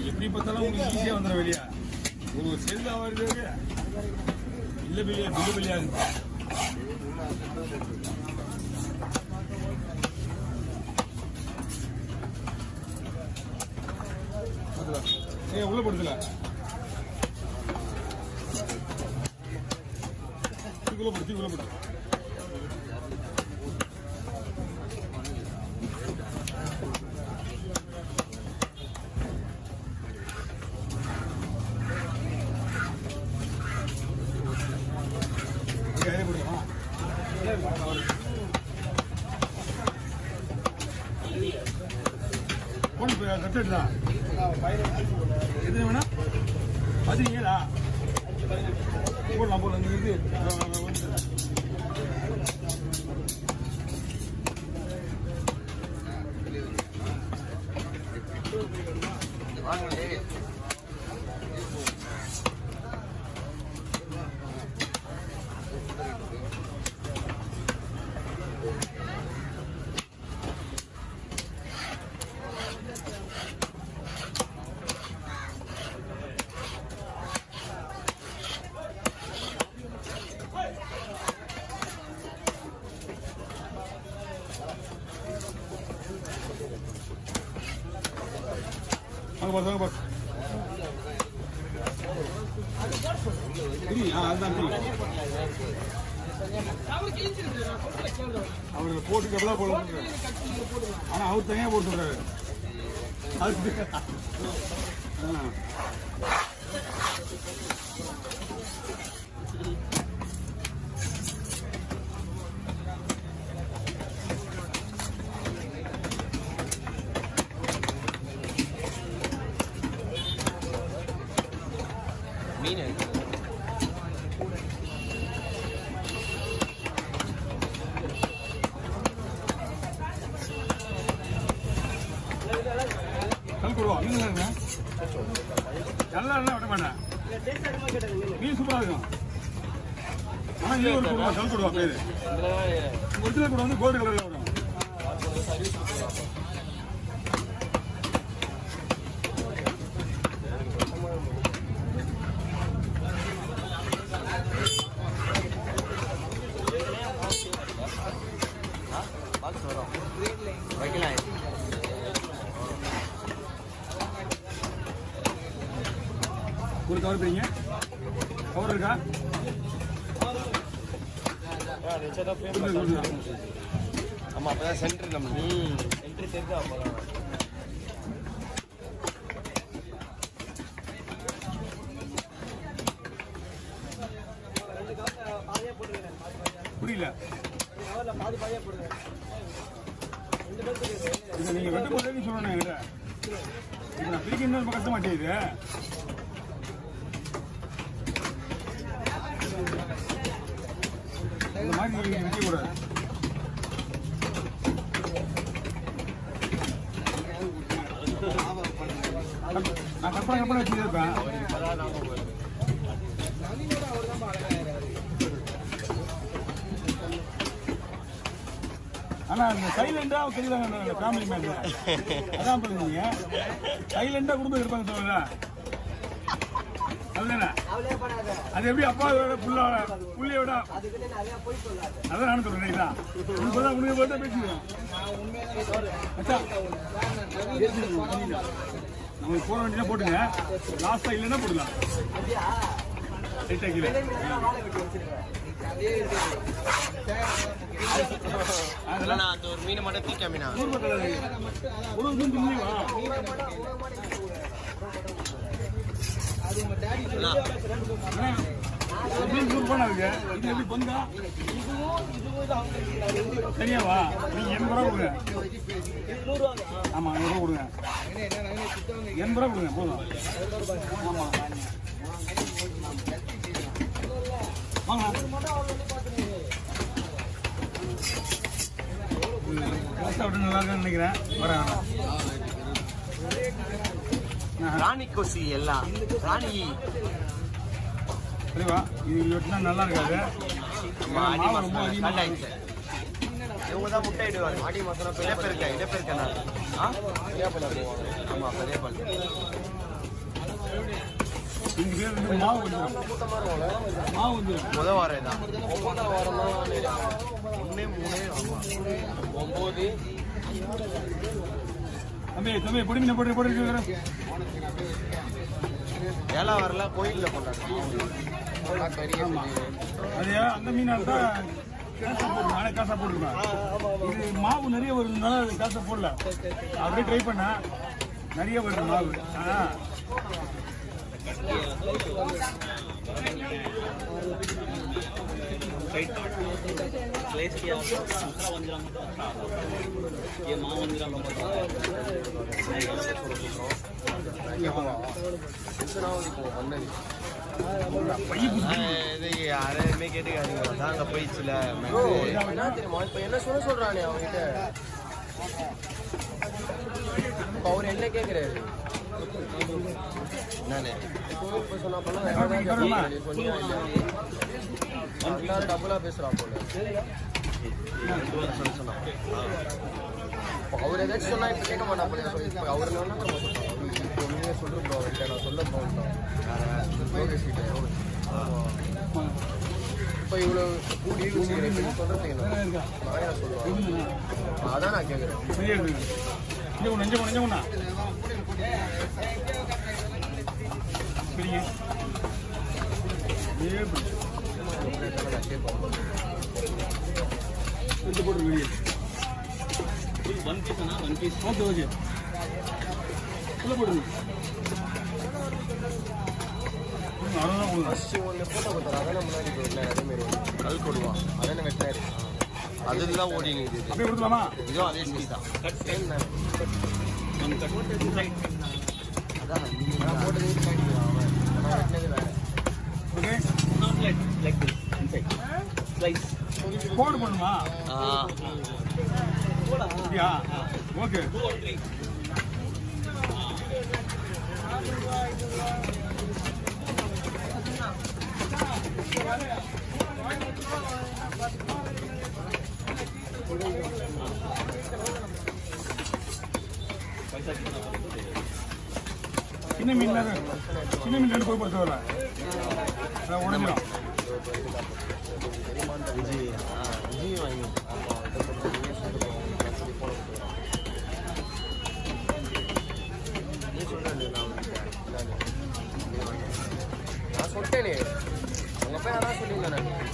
எப்படி பார்த்தாலும் உங்களுக்கு ஈஸியாக வந்துடும் வெளியே ஒரு செல்லா வருது இல்லை பில்லியா பில்லு பில்லியாது உள்ள படுத்தல தீக்குள்ள படுத்து கட்டுடா எது வேணா அது ஏடா போடலாம் போடலாம் இது வாங்க பாஸ் அதுதான் அவரு போட்டுக்கு எவ்வளோ போட ஆனால் அவர் தனியாக போட்டு சொல்றாரு மீன் கல்குருவா மீன் நல்லா விட மாட்டேன் மீன் சூப்பராக இருக்கும் ஆனால் இது ஒரு குருவா கல்குருவா பேரு ஒரிஜினல் கூட வந்து கோல்டு கலரில் வரும் வைக்கலாம் ஒரு கவர் போய்ங்க கவர் இருக்கா ஆமாம் அப்போதான் சென்டர் நம்ம சென்டர் தெரிஞ்சா அப்போதான் புரியல இது நீங்க வெட்ட போடுறதுன்னு சொல்லணும் என்கிட்ட இது நான் பிரிக்கணும் ரொம்ப கஷ்டமாட்டே இது இந்த மாதிரி நீங்க விற்க கூடாது நான் கற்பனை வச்சுருப்பேன் ஆனா அந்த சைலண்டா தெரியல ஃபேமிலி மேன் அதான் பண்ணுவீங்க சைலண்டா குடும்பம் இருப்பாங்க சொல்லுங்க அதுதானே அது எப்படி அப்பாவோட புள்ளையோட அதான் நானும் சொல்றேன் இப்பதான் உனக்கு போட்டா பேசிடுவேன் நமக்கு போட வேண்டியதான் போட்டுங்க லாஸ்டா இல்லைன்னா போடலாம் அதெல்லாம் அந்த ஒரு மீனை மட்டும் தீக்காமீனா சரியாவா நீங்க 80 ரூபா கொடுங்க ஆமா 100 ரூபா கொடுங்க 80 ரூபா கொடுங்க போதும் ஆமா வாங்க சாப்பிட்டு நல்லா இருக்குன்னு நினைக்கிறேன். வரேன். ராணி கொசி எல்லாம் ராணி சரிவா, இது வெட்டினா நல்லா இருக்காது. ஆடி மாவு ரொம்ப மாசம் அதிகமாக கண்டாயிடுச்சு. இவங்க தான் முட்டை இடுவாங்க. ஆடி மாசம் இடப்பெருக்க ஆமா பெரிய பால். இங்க பேர் வந்து மாவு வந்துடும். மாவு வந்துடும். முதல் வாரம் தான் 9ஆம் வாரம் தான் 1 3 ஆமா 9 தம்பி பிடிமின போட்டு 7ஆம் வாரம் கோயிலில் கொண்டாடுறோம். அது அந்த மீனால தான் காசா போட்டு நானே காசா போட்டுருப்பேன். இது மாவு நிறைய வருதுனால அது காசா போடல. அப்படியே ட்ரை பண்ண நிறைய வருது மாவு. யாரையுமே கேட்டுக்காதீங்க. அதான் அங்கே போயிடுச்சுல என்ன தெரியுமா இப்போ என்ன சொல்றானே அவங்ககிட்ட. இப்போ அவர் என்ன கேட்குறாரு என்னன்னு இப்போ சொன்னா போல டபுளாக பேசுகிறான் போல சொன்னா. அவர் ஏதாச்சும் சொன்னா இப்போ கேட்க மாட்டா போல. இப்போ அவர் என்ன இப்போ நீங்கள் சொல்கிறோம் ப்ரோ அவர்கிட்ட நான் சொல்ல போகிறோம் லோகேஷ் கிட்ட. இப்போ இவ்வளோ கூடி சொல்கிறதுக்கு என்ன நான் சொல்லுவேன். அதான் நான் கேட்குறேன். ஃபஸ்ட்டு ஒன்று ஃபோட்டோ கொடுத்தாரு. அதானே முன்னாடி போயிருந்தேன். அதேமாரி கல் கொடுவான் அதானே வெட்டாரு. அதுதான் ஓடி நிற்குது. இதுவும் அதே சைஸ் தான். சேம் தானே. அதான் நான் போட்டது அவன் வெட்டினது வேறு. போடு பண்ணுமா? ஓகே சின்ன மீன் ரெண்டு போய் பொறுத்த வரல உடஞ்சிடும். விஜய் வாங்கி நான் சொல்லிட்டேனே உங்க போய் அதான் சொல்லியிருந்தேன் நான்.